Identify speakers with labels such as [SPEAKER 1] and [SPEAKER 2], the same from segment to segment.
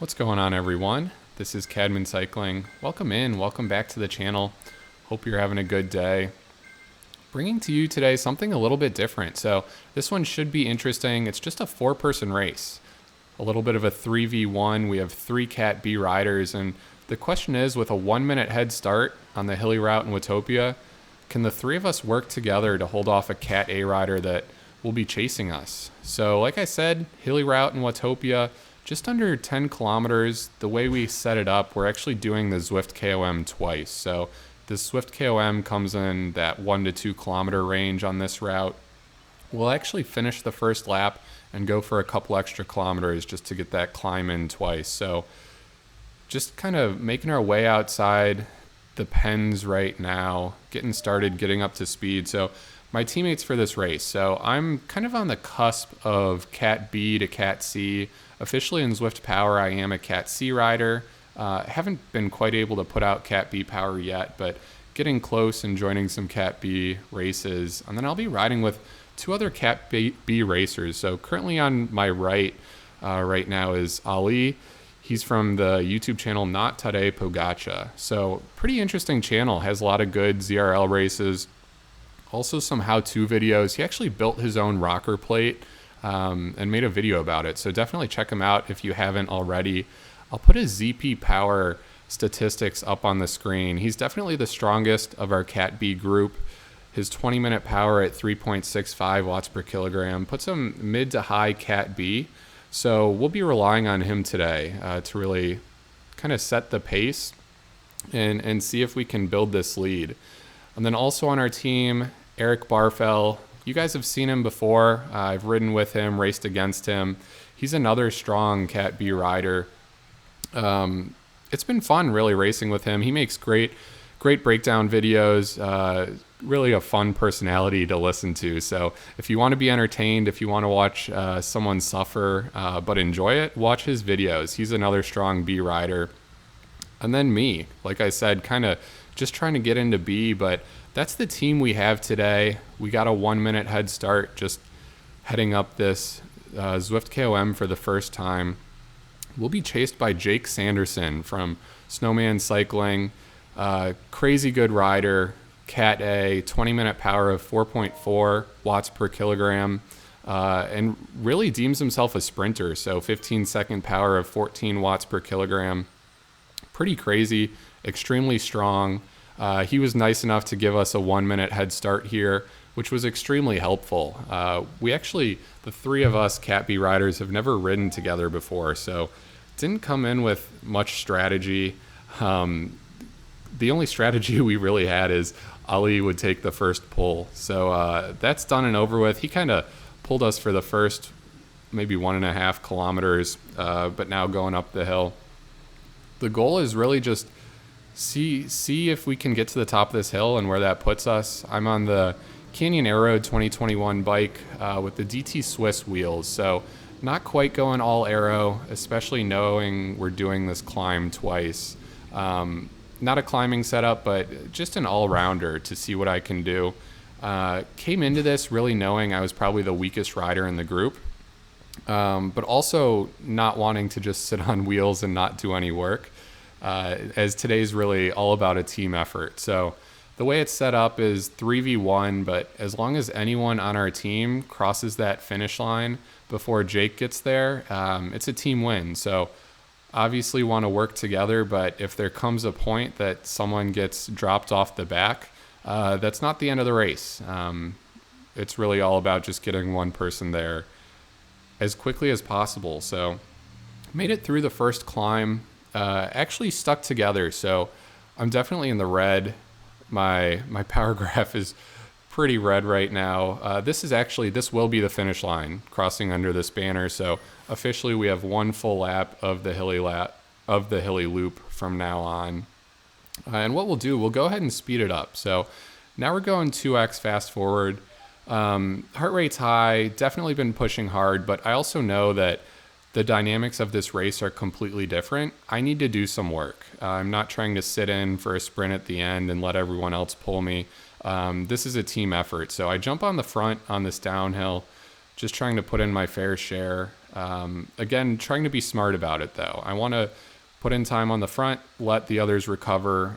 [SPEAKER 1] What's going on, everyone? This is Cadman Cycling. Welcome in, welcome back to the channel. Hope you're having a good day. Bringing to you today something a little bit different. So this one should be interesting. It's just a 4-person race. A little bit of a 3v1. We have 3 Cat B riders, and the question is, with a 1-minute head start on the Hilly route in Watopia, can the 3 of us work together to hold off a Cat A rider that will be chasing us? So like I said, Hilly route in Watopia, just under 10 kilometers. The way we set it up, we're actually doing the Zwift KOM twice. So the Zwift KOM comes in that 1 to 2 kilometer range on this route. We'll actually finish the first lap and go for a couple extra kilometers just to get that climb in twice. So just kind of making our way outside the pens right now, getting started, getting up to speed. So my teammates for this race. So I'm kind of on the cusp of Cat B to Cat C. Officially in Zwift Power, I am a Cat C rider. Haven't been quite able to put out Cat B Power yet, but getting close and joining some Cat B races. And then I'll be riding with 2 other Cat B racers. So currently on my right now is Ali. He's from the YouTube channel Not Tadej Pogacar. So pretty interesting channel, has a lot of good ZRL races. Also some how-to videos. He actually built his own rocker plate and made a video about it. So definitely check him out if you haven't already. I'll put his ZP Power statistics up on the screen. He's definitely the strongest of our Cat B group. His 20-minute power at 3.65 watts per kilogram puts him mid to high Cat B. So we'll be relying on him today to really kind of set the pace and see if we can build this lead. And then also on our team, Eric Barfell. You guys have seen him before. I've ridden with him, raced against him. He's another strong Cat B rider. It's been fun really racing with him. He makes great breakdown videos. Really a fun personality to listen to. So if you want to be entertained, if you want to watch someone suffer but enjoy it, watch his videos. He's another strong B rider. And then me, like I said, kind of just trying to get into B, but that's the team we have today. We got a 1-minute head start just heading up this Zwift KOM for the first time. We'll be chased by Jake Sanderson from Snowman Cycling. Crazy good rider, Cat A, 20-minute power of 4.4 watts per kilogram, and really deems himself a sprinter. So 15-second power of 14 watts per kilogram. Pretty crazy, extremely strong. He was nice enough to give us a 1-minute head start here, which was extremely helpful. We actually, the 3 of us Cat B riders, have never ridden together before, so didn't come in with much strategy. The only strategy we really had is Ali would take the first pull. So that's done and over with. He kind of pulled us for the first maybe 1.5 kilometers, but now going up the hill. The goal is really just see if we can get to the top of this hill and where that puts us. I'm on the Canyon Aeroad 2021 bike with the DT Swiss wheels, so not quite going all aero, especially knowing we're doing this climb twice. Not a climbing setup, but just an all-rounder to see what I can do. Came into this really knowing I was probably the weakest rider in the group, but also not wanting to just sit on wheels and not do any work. As today's really all about a team effort. So the way it's set up is 3v1, but as long as anyone on our team crosses that finish line before Jake gets there, it's a team win. So obviously want to work together, but if there comes a point that someone gets dropped off the back, that's not the end of the race. It's really all about just getting one person there as quickly as possible. So made it through the first climb. Actually stuck together, so I'm definitely in the red. My power graph is pretty red right now. This will be the finish line, crossing under this banner. So officially we have 1 full lap of the Hilly loop from now on. And what we'll do, we'll go ahead and speed it up. So now we're going 2x fast forward. Heart rate's high, definitely been pushing hard, but I also know that the dynamics of this race are completely different. I need to do some work. I'm not trying to sit in for a sprint at the end and let everyone else pull me. This is a team effort. So I jump on the front on this downhill, just trying to put in my fair share. Again, trying to be smart about it though. I want to put in time on the front, let the others recover,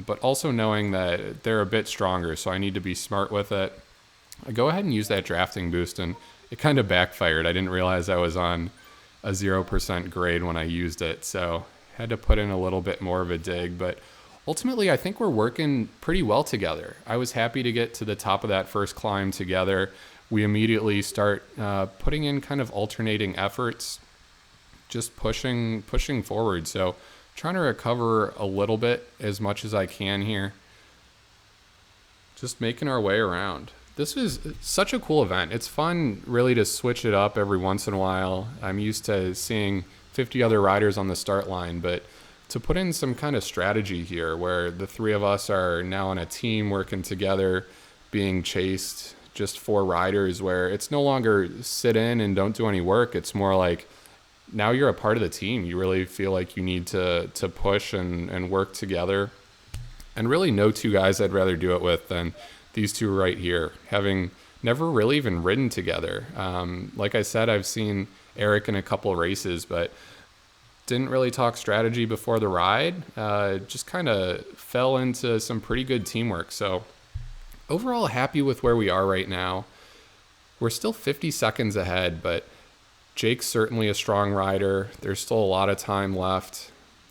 [SPEAKER 1] but also knowing that they're a bit stronger, so I need to be smart with it. I go ahead and use that drafting boost, and it kind of backfired. I didn't realize I was on a 0% grade when I used it, so had to put in a little bit more of a dig, but ultimately I think we're working pretty well together. I was happy to get to the top of that first climb together. We immediately start putting in kind of alternating efforts, just pushing forward. So trying to recover a little bit as much as I can here. Just making our way around. This is such a cool event. It's fun really to switch it up every once in a while. I'm used to seeing 50 other riders on the start line, but to put in some kind of strategy here where the three of us are now on a team working together, being chased, just 4 riders, where it's no longer sit in and don't do any work. It's more like now you're a part of the team. You really feel like you need to push and work together. And really no 2 guys I'd rather do it with than these 2 right here, having never really even ridden together. Like I said, I've seen Eric in a couple of races, but didn't really talk strategy before the ride. Just kind of fell into some pretty good teamwork. So overall happy with where we are right now. We're still 50 seconds ahead, but Jake's certainly a strong rider. There's still a lot of time left.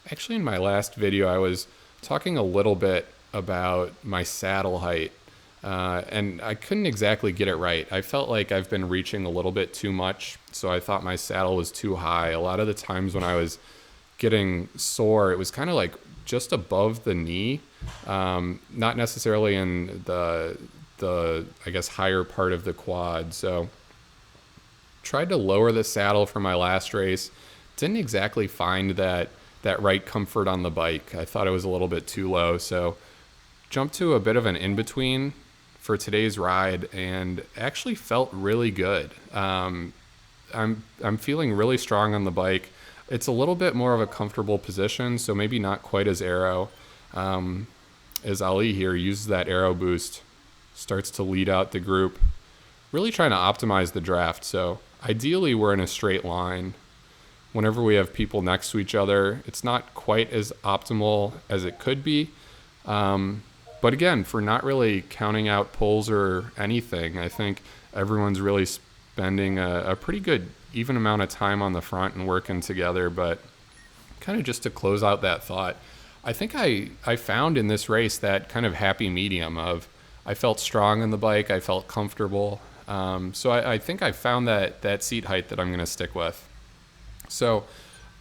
[SPEAKER 1] Actually, in my last video, I was talking a little bit about my saddle height, and I couldn't exactly get it right. I felt like I've been reaching a little bit too much, so I thought my saddle was too high. A lot of the times when I was getting sore, it was kind of like just above the knee, not necessarily in the I guess higher part of the quad. So tried to lower the saddle for my last race. Didn't exactly find that right comfort on the bike. I thought it was a little bit too low, so jumped to a bit of an in-between for today's ride and actually felt really good. I'm feeling really strong on the bike. It's a little bit more of a comfortable position, so maybe not quite as aero. As Ali here uses that aero boost, starts to lead out the group, really trying to optimize the draft. So ideally we're in a straight line. Whenever we have people next to each other, it's not quite as optimal as it could be. But again, for not really counting out pulls or anything, I think everyone's really spending a pretty good even amount of time on the front and working together. But kind of just to close out that thought, I think I found in this race that kind of happy medium of I felt strong on the bike, I felt comfortable. So I think I found that seat height that I'm going to stick with. So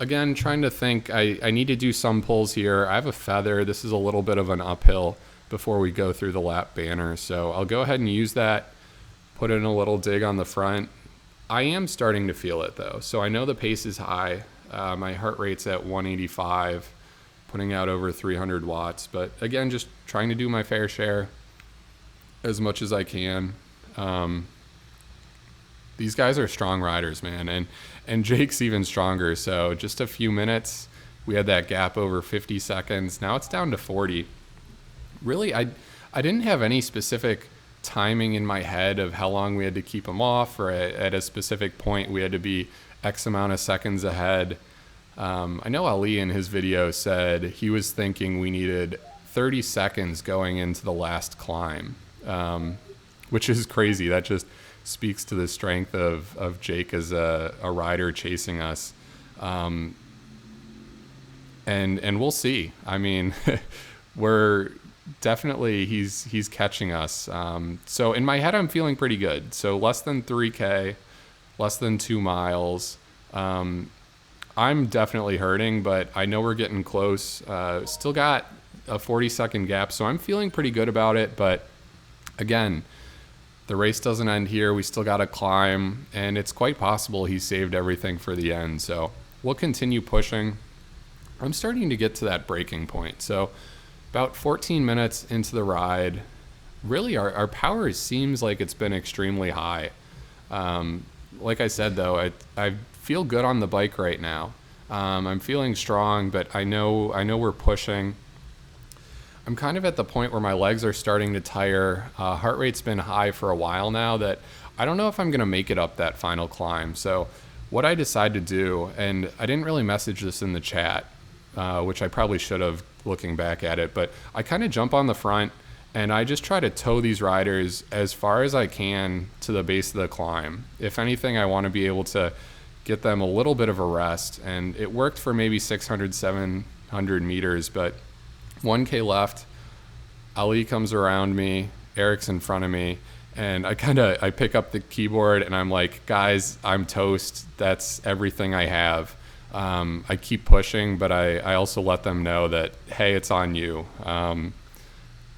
[SPEAKER 1] again, trying to think, I need to do some pulls here. I have a feather. This is a little bit of an uphill before we go through the lap banner. So I'll go ahead and use that, put in a little dig on the front. I am starting to feel it though. So I know the pace is high. My heart rate's at 185, putting out over 300 watts. But again, just trying to do my fair share as much as I can. These guys are strong riders, man. And Jake's even stronger. So just a few minutes, we had that gap over 50 seconds. Now it's down to 40. Really, I didn't have any specific timing in my head of how long we had to keep them off, or at a specific point we had to be X amount of seconds ahead. I know Ali in his video said he was thinking we needed 30 seconds going into the last climb, which is crazy. That just speaks to the strength of Jake as a rider chasing us. And we'll see. I mean, we're definitely, he's catching us. So in my head, I'm feeling pretty good. So less than 3K, less than 2 miles. I'm definitely hurting, but I know we're getting close. Still got a 40-second gap, so I'm feeling pretty good about it. But again, the race doesn't end here. We still got to climb, and it's quite possible he saved everything for the end. So we'll continue pushing. I'm starting to get to that breaking point. So about 14 minutes into the ride, really our power seems like it's been extremely high. Like I said, though, I feel good on the bike right now. I'm feeling strong, but I know we're pushing. I'm kind of at the point where my legs are starting to tire. Heart rate's been high for a while now that I don't know if I'm going to make it up that final climb. So what I decided to do, and I didn't really message this in the chat, which I probably should have looking back at it, but I kind of jump on the front and I just try to tow these riders as far as I can to the base of the climb. If anything, I want to be able to get them a little bit of a rest, and it worked for maybe 600, 700 meters, but 1K left, Ali comes around me, Eric's in front of me, and I pick up the keyboard and I'm like, guys, I'm toast. That's everything I have. I keep pushing, but I also let them know that, hey, it's on you.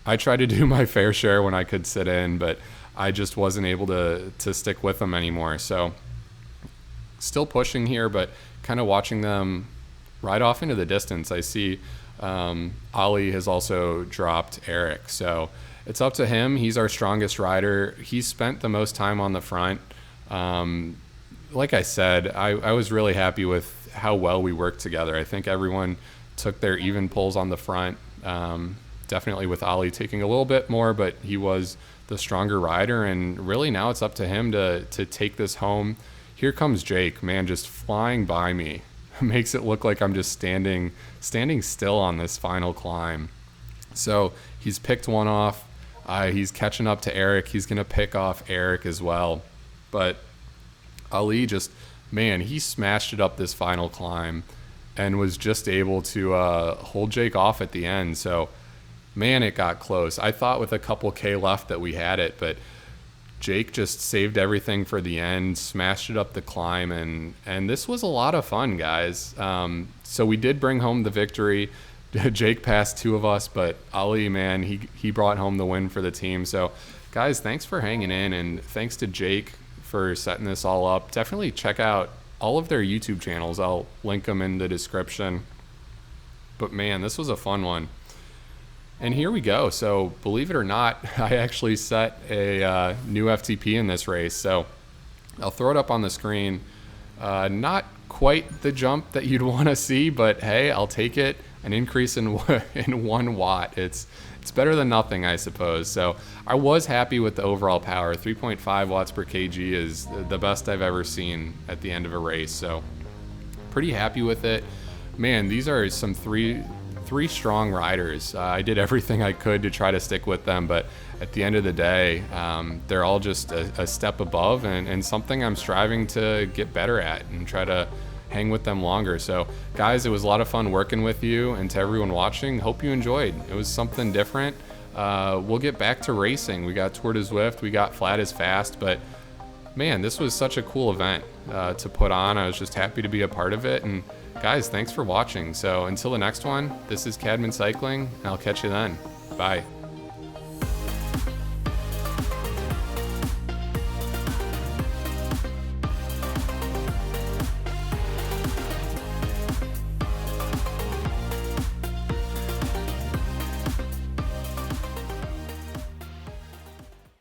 [SPEAKER 1] I tried to do my fair share when I could sit in, but I just wasn't able to stick with them anymore. So still pushing here, but kind of watching them ride off into the distance. I see Ali has also dropped Eric. So it's up to him. He's our strongest rider. He spent the most time on the front. Like I said, I was really happy with how well we worked together. I think everyone took their even pulls on the front. Definitely with Ali taking a little bit more, but he was the stronger rider, and really now it's up to him to take this home. Here comes Jake, man, just flying by me. Makes it look like I'm just standing still on this final climb. So he's picked one off. He's catching up to Eric. He's going to pick off Eric as well. But Ali just, man, he smashed it up this final climb and was just able to hold Jake off at the end. So, man, it got close. I thought with a couple K left that we had it, but Jake just saved everything for the end, smashed it up the climb, and this was a lot of fun, guys. So we did bring home the victory. Jake passed two of us, but Ali, man, he brought home the win for the team. So, guys, thanks for hanging in, and thanks to Jake for setting this all up. Definitely check out all of their YouTube channels. I'll link them in the description. But, man, this was a fun one. And here we go. So believe it or not, I actually set a new FTP in this race. So I'll throw it up on the screen. Not quite the jump that you'd want to see, but hey, I'll take it. An increase in 1 watt. It's better than nothing, I suppose. So I was happy with the overall power. 3.5 watts per kg is the best I've ever seen at the end of a race. So pretty happy with it. Man, these are some three strong riders. I did everything I could to try to stick with them, but at the end of the day, they're all just a step above and something I'm striving to get better at and try to hang with them longer. So guys, it was a lot of fun working with you, and to everyone watching, hope you enjoyed. It was something different. We'll get back to racing. We got Tour de Zwift, we got Flat as Fast, but man, this was such a cool event to put on. I was just happy to be a part of it, and guys, thanks for watching. So until the next one, this is Cadman Cycling, and I'll catch you then. Bye.